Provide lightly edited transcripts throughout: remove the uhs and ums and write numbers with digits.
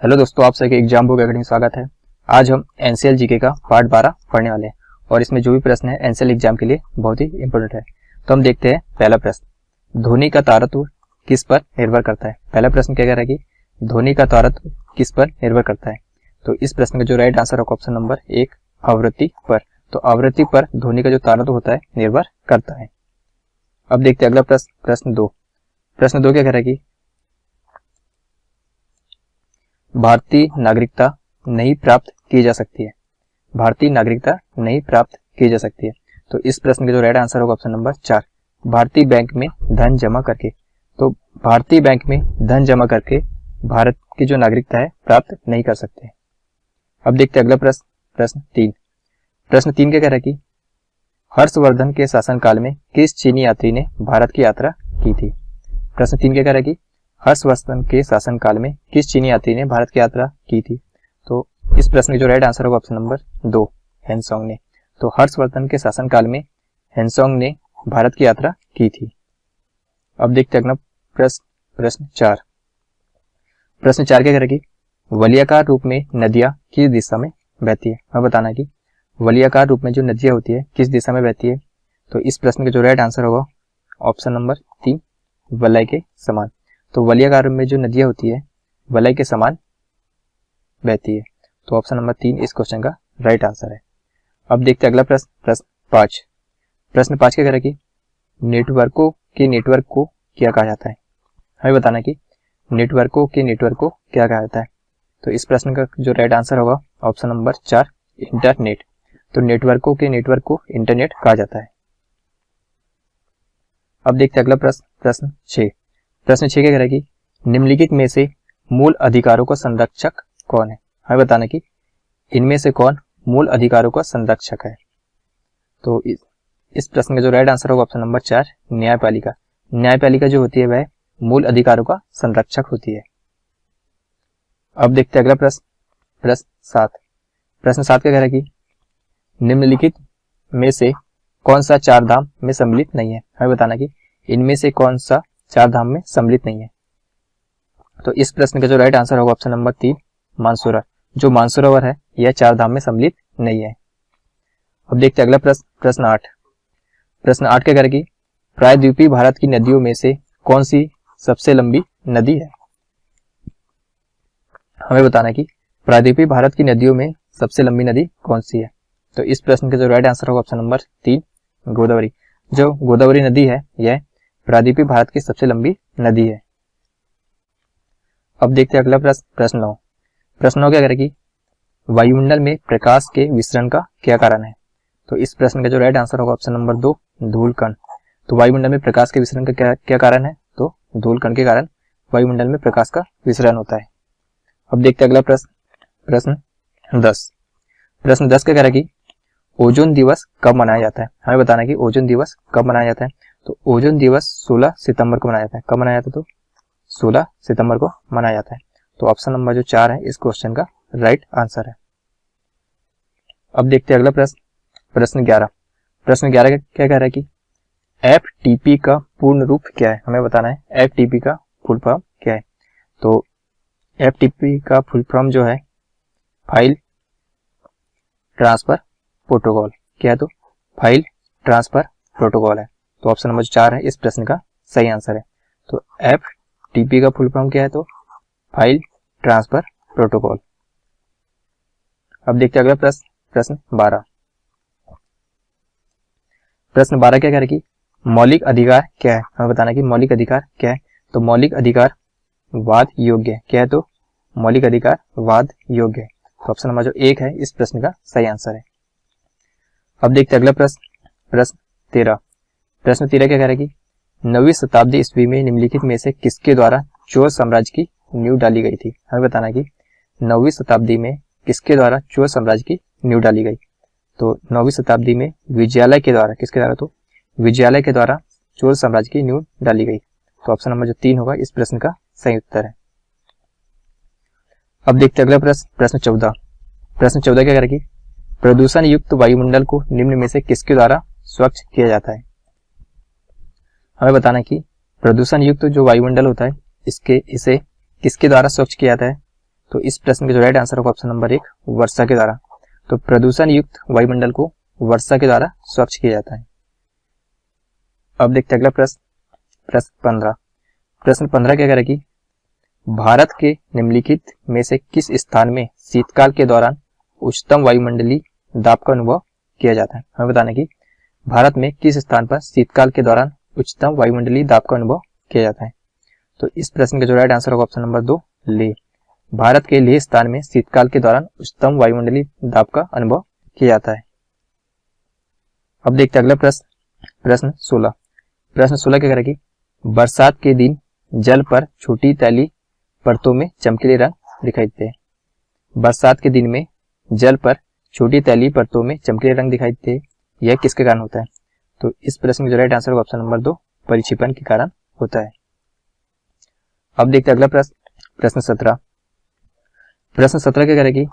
Hello दोस्तों, आप सभी एग्जाम बुक अकेडमी स्वागत है। आज हम एनसीएल जीके का पार्ट 12 पढ़ने वाले हैं और इसमें जो भी प्रश्न है एनसीएल एग्जाम के लिए बहुत ही इंपॉर्टेंट है। तो हम देखते हैं पहला प्रश्न, ध्वनि का तारतम्य किस पर निर्भर करता है। पहला प्रश्न क्या कह रहा है कि ध्वनि का तारतम्य किस पर निर्भर करता है। तो इस प्रश्न का जो राइट आंसर होगा ऑप्शन नंबर 1, आवृत्ति पर। तो आवृत्ति पर ध्वनि का जो तारतम्य होता है निर्भर करता है। अब देखते हैं अगला प्रश्न, प्रश्न 2। प्रश्न 2 क्या कह रहा है कि भारतीय नागरिकता नहीं प्राप्त की जा सकती है। भारतीय नागरिकता नहीं प्राप्त की जा सकती है। तो इस प्रश्न का जो राइट आंसर होगा ऑप्शन नंबर 4, भारतीय बैंक में धन जमा करके। तो भारतीय बैंक में धन जमा करके भारत की जो नागरिकता है प्राप्त नहीं कर सकते। अब देखते हैं अगला प्रश्न, प्रश्न 3। प्रश्न 3 क्या कह रहा है कि हर्षवर्धन के शासनकाल में किस चीनी यात्री ने भारत की यात्रा की थी। प्रश्न 3 क्या कह रहा है कि हर्षवर्धन के शासनकाल में किस चीनी यात्री ने भारत की यात्रा की थी। तो इस प्रश्न का जो राइट आंसर होगा ऑप्शन नंबर 2, हेनसोंग ने। तो हर्षवर्धन के शासनकाल में हेनसोंग ने भारत की यात्रा की थी। अब देखते हैं अगला प्रश्न, प्रश्न 4। प्रश्न 4 क्या कह रहा है कि वलयाकार रूप में नदियां किस दिशा में बहती है। हमें बताना है कि वलयाकार रूप में जो नदियां होती है किस दिशा में बहती है। तो इस प्रश्न का जो राइट आंसर होगा ऑप्शन नंबर 3, वलय के समान। तो वलयाकार में जो नदियां होती है वलय के समान बहती है। तो ऑप्शन नंबर 3 इस क्वेश्चन का राइट आंसर है। अब देखते हैं अगला प्रश्न, प्रश्न 5। प्रश्न 5 क्या कह रहा है कि नेटवर्कों के नेटवर्क को क्या कहा जाता है। हमें बताना है कि नेटवर्कों के नेटवर्क को क्या कहा जाता है। तो इस प्रश्न का जो राइट आंसर होगा ऑप्शन नंबर 4, इंटरनेट। तो नेटवर्कों के नेटवर्क को इंटरनेट कहा जाता है। अब देखते हैं अगला प्रश्न, प्रश्न 6। प्रश्न 6 क्या कह रहा है कि निम्नलिखित में से मूल अधिकारों का संरक्षक कौन है। हमें बताना कि इनमें से कौन मूल अधिकारों का संरक्षक है। तो इस प्रश्न का जो राइट आंसर होगा ऑप्शन नंबर 4, न्यायपालिका। न्यायपालिका जो होती है वह मूल अधिकारों का संरक्षक होती है। अब देखते हैं अगला प्रश्न, प्रश्न 7। प्रश्न 7 क्या कह रहा है कि निम्नलिखित में से कौन सा चार धाम में सम्मिलित नहीं है। हमें बताना कि इनमें से कौन सा चार धाम में सम्मिलित नहीं है। तो इस प्रश्न का जो राइट आंसर होगा ऑप्शन नंबर 3, मानसरोवर। जो मानसरोवर है यह चार धाम में सम्मिलित नहीं है। अब देखते हैं अगला प्रश्न, प्रश्न 8। प्रश्न 8 क्या कह रहा है कि प्रायद्वीपीय भारत की नदियों में से कौन सी सबसे लंबी नदी है। हमें बताना कि प्रायद्वीपीय भारत की नदियों में सबसे लंबी नदी कौन सी है। तो इस प्रश्न का जो राइट आंसर होगा ऑप्शन नंबर 3, गोदावरी। जो गोदावरी नदी है यह प्रायद्वीपीय भारत की सबसे लंबी नदी है। अब देखते हैं अगला प्रश्न, प्रश्न 9। प्रश्न 9 क्या कह रहा है कि वायुमंडल में प्रकाश के विसरण का क्या कारण है। तो इस प्रश्न का जो राइट आंसर होगा ऑप्शन नंबर 2, धूलकण। तो वायुमंडल में प्रकाश के विसरण का क्या कारण है। तो धूलकण के कारण वायुमंडल में प्रकाश का विसरण होता है। अब देखते हैं अगला प्रश्न, प्रश्न 10। प्रश्न 10 क्या कह रहा है कि ओजोन दिवस कब मनाया जाता है। हमें बताना है कि ओजोन दिवस कब मनाया जाता है। तो ओजोन दिवस 16 सितंबर को मनाया जाता है। कब मनाया जाता है। तो 16 सितंबर को मनाया जाता है। तो ऑप्शन नंबर जो 4 है इस क्वेश्चन का राइट आंसर है। अब देखते हैं अगला प्रश्न, प्रश्न 11। प्रश्न 11 क्या कह रहा है कि एफटीपी का पूर्ण रूप क्या है। हमें बताना है एफटीपी का फुल फॉर्म क्या है। तो एफटीपी का फुल फॉर्म जो है फाइल ट्रांसफर प्रोटोकॉल क्या है। तो फाइल ट्रांसफर प्रोटोकॉल है। तो ऑप्शन नंबर 4 है इस प्रश्न का सही आंसर है। तो एफटीपी का फुल फॉर्म क्या है। तो फाइल ट्रांसफर प्रोटोकॉल। अब देखते हैं अगला प्रश्न, प्रश्न 12। प्रश्न 12 क्या कह रहा है कि मौलिक अधिकार क्या है। हमें बताना कि मौलिक अधिकार क्या है। तो मौलिक अधिकार वाद योग्य है क्या है। तो मौलिक अधिकार वाद योग्य है। तो ऑप्शन नंबर जो 1 है इस प्रश्न का सही आंसर है। अब देखते हैं अगला प्रश्न, प्रश्न 13। प्रश्न 13 क्या कह रहा है कि 9वीं शताब्दी ईस्वी में निम्नलिखित में से किसके द्वारा चोल साम्राज्य की नींव डाली गई थी। हमें बताना कि 9वीं शताब्दी में किसके द्वारा चोल साम्राज्य की नींव डाली गई। तो 9वीं शताब्दी में विजयालय के द्वारा, किसके द्वारा। तो विजयालय के द्वारा चोल साम्राज्य की नींव डाली गई। तो ऑप्शन नंबर जो 3 होगा इस प्रश्न का सही उत्तर है। अब देखते हैं अगला प्रश्न, प्रश्न 14। प्रश्न 14 क्या कह रहा है कि प्रदूषण युक्त वायुमंडल को निम्न में से किसके द्वारा स्वच्छ किया जाता है। हमें बताना कि प्रदूषण युक्त जो वायुमंडल होता है इसे किसके द्वारा स्वच्छ किया जाता है। तो इस प्रश्न का जो राइट आंसर होगा ऑप्शन नंबर 1 वर्षा के द्वारा। तो प्रदूषण युक्त वायुमंडल को वर्षा के द्वारा स्वच्छ किया जाता है। अब देखते हैं अगला प्रश्न, प्रश्न 15। प्रश्न 15 क्या कह रहा है कि भारत के निम्नलिखित में से किस स्थान में शीतकाल के दौरान उच्चतम वायुमंडलीय दाब का अनुभव किया जाता है। हमें बताना कि भारत में किस स्थान पर शीतकाल के दौरान उच्चतम वायुमंडलीय दाब का अनुभव किया जाता है। तो इस प्रश्न का जो राइट आंसर होगा ऑप्शन नंबर 2 लेह। भारत के लेह स्थान में शीतकाल के दौरान उच्चतम वायुमंडलीय दाब का अनुभव किया जाता है। अब देखते हैं अगला प्रश्न, प्रश्न 16। प्रश्न 16 क्या कह रहा है कि बरसात के दिन जल पर छोटी तैलीय परतों में चमकीले रंग दिखाई देते हैं। बरसात के दिन में जल पर छोटी तैलीय परतों में चमकीले रंग दिखाई देते हैं, यह किसके कारण होता है। तो इस प्रश्न का जो राइट आंसर होगा ऑप्शन नंबर 2 परिक्षेपण के कारण होता है। अब देखते हैं अगला प्रश्न, प्रश्न 17। प्रश्न 17 क्या कह रहा है कि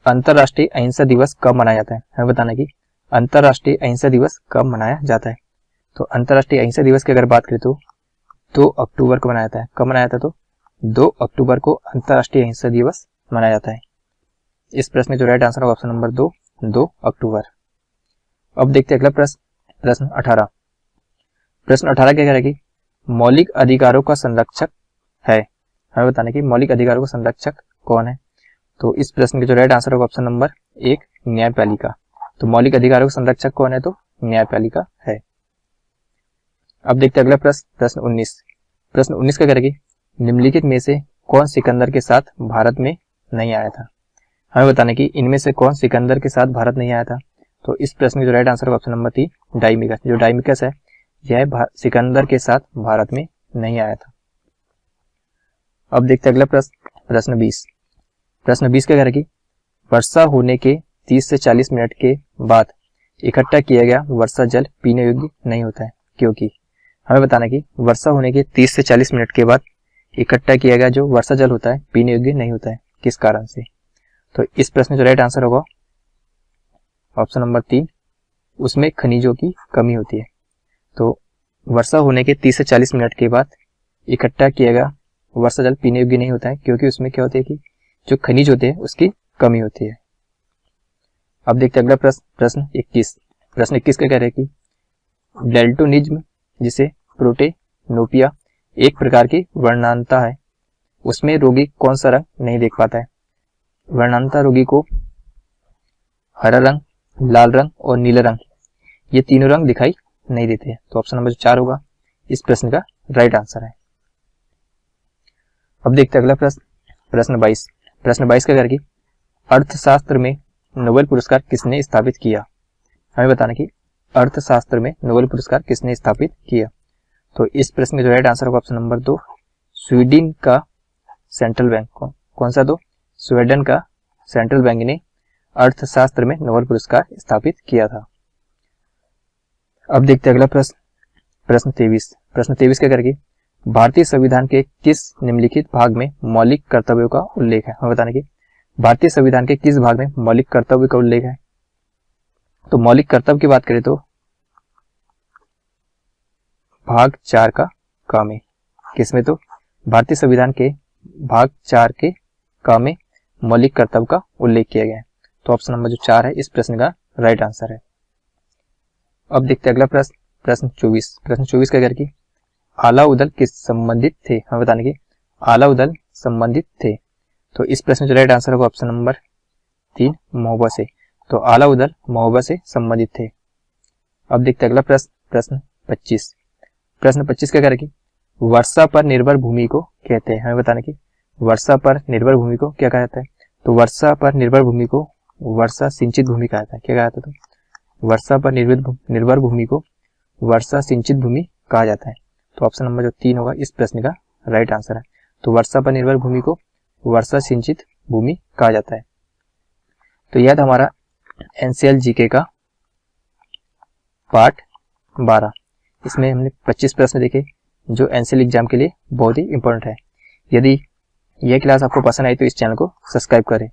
अंतरराष्ट्रीय अहिंसा दिवस कब मनाया जाता है। हमें बताना कि अंतरराष्ट्रीय अहिंसा दिवस कब मनाया जाता है। तो अंतरराष्ट्रीय अहिंसा दिवस की अगर बात करें तो 2 अक्टूबर को मनाया जाता है। कब मनाया जाता है, तो 2 अक्टूबर को अंतरराष्ट्रीय अहिंसा दिवस मनाया जाता है। इस प्रश्न में जो राइट आंसर होगा ऑप्शन नंबर 2 अक्टूबर। अब देखते हैं अगला प्रश्न, प्रश्न 18। प्रश्न 18 क्या कह रहा है कि मौलिक अधिकारों का संरक्षक है। हमें बताना कि मौलिक अधिकारों का संरक्षक कौन है। तो इस प्रश्न का जो राइट आंसर होगा ऑप्शन नंबर 1 न्यायपालिका। तो मौलिक अधिकारों का संरक्षक कौन है, तो न्यायपालिका है। अब देखते हैं अगला प्रश्न, प्रश्न 19। प्रश्न 19 क्या कह रहा है कि निम्नलिखित में से कौन सिकंदर के साथ भारत में नहीं आया था। हमें बताना कि इनमें से कौन सिकंदर के साथ भारत नहीं आया था। तो इस प्रश्न का जो राइट आंसर होगा ऑप्शन नंबर 3 डाइमिकस। जो डाइमिकस है यह सिकंदर के साथ भारत में नहीं आया था। अब देखते हैं अगला प्रश्न, प्रश्न 20। प्रश्न 20 क्या कह रहा है कि वर्षा होने के 30 से 40 मिनट के बाद इकट्ठा किया गया वर्षा जल पीने योग्य नहीं होता है, क्योंकि। हमें बताना कि वर्षा होने के 30 से 40 मिनट के बाद इकट्ठा किया गया जो वर्षा जल होता है पीने योग्य नहीं होता है, किस कारण से। तो इस प्रश्न में जो राइट आंसर होगा ऑप्शन नंबर 3 उसमें खनिजों की कमी होती है। तो वर्षा होने के 30 से 40 मिनट के बाद इकट्ठा किया गया वर्षा जल पीने योग्य नहीं होता है, क्योंकि उसमें क्या होती है कि जो खनिज होते हैं उसकी कमी होती है। अब देखते हैं अगला प्रश्न, प्रश्न 21। प्रश्न 21 क्या कह रहे हैं कि डेल्टोनिज्म जिसे प्रोटेनोपिया एक प्रकार की वर्णांता है, उसमें रोगी कौन सा रंग नहीं देख पाता है। वर्णांता रोगी को हरा रंग, लाल रंग और नीला रंग ये तीनों रंग दिखाई नहीं देते हैं। तो ऑप्शन नंबर 4 होगा इस प्रश्न का राइट आंसर है। अब देखते हैं अगला प्रश्न, प्रश्न 22। प्रश्न 22 क्या कह रहा है कि अर्थशास्त्र में नोबेल पुरस्कार किसने स्थापित किया। हमें बताना कि अर्थशास्त्र में नोबेल पुरस्कार किसने स्थापित किया। तो इस प्रश्न का जो राइट आंसर होगा ऑप्शन नंबर 2 स्वीडन का सेंट्रल बैंक। कौन सा, तो स्वीडन का सेंट्रल बैंक ने अर्थशास्त्र में नोबेल पुरस्कार स्थापित किया था। अब देखते हैं अगला प्रश्न, प्रश्न 23। प्रश्न 23 क्या करेगी भारतीय संविधान के किस निम्नलिखित भाग में मौलिक कर्तव्यों का उल्लेख है। हमें बताना कि भारतीय संविधान के किस भाग में मौलिक कर्तव्य का उल्लेख है। तो मौलिक कर्तव्य की बात करें तो भाग 4 का क में, किसमें, तो भारतीय संविधान के भाग 4 के क में मौलिक कर्तव्य का उल्लेख किया गया है। तो ऑप्शन नंबर जो 4 है इस प्रश्न का राइट आंसर है। अब देखते हैं अगला प्रश्न, प्रश्न 24। प्रश्न 24 क्या करके आला उदल किस संबंधित थे। हमें बताने की आला उदल संबंधित थे। तो इस प्रश्न का राइट आंसर होगा ऑप्शन नंबर 3 महोबा से। तो आला उदल महोबा से संबंधित थे। अब देखते हैं अगला प्रश्न, प्रश्न 25। प्रश्न 25 क्या करेगी वर्षा पर निर्भर भूमि को कहते हैं। हमें बताने की वर्षा पर निर्भर भूमि को क्या कहा जाता है। तो वर्षा पर निर्भर भूमि को वर्षा सिंचित भूमि कहा जाता है। क्या कहा जाता है, तो वर्षा पर निर्भर भूमि को वर्षा सिंचित भूमि कहा जाता है। तो ऑप्शन नंबर जो 3 होगा इस प्रश्न का राइट आंसर है। तो वर्षा पर निर्भर भूमि को वर्षा सिंचित भूमि कहा जाता है। तो यह था हमारा एनसीएल जीके का पार्ट 12। इसमें हमने 25 प्रश्न देखे जो एनसीएल एग्जाम के लिए बहुत ही इंपॉर्टेंट है। यदि यह क्लास आपको पसंद आई तो इस चैनल को सब्सक्राइब करें।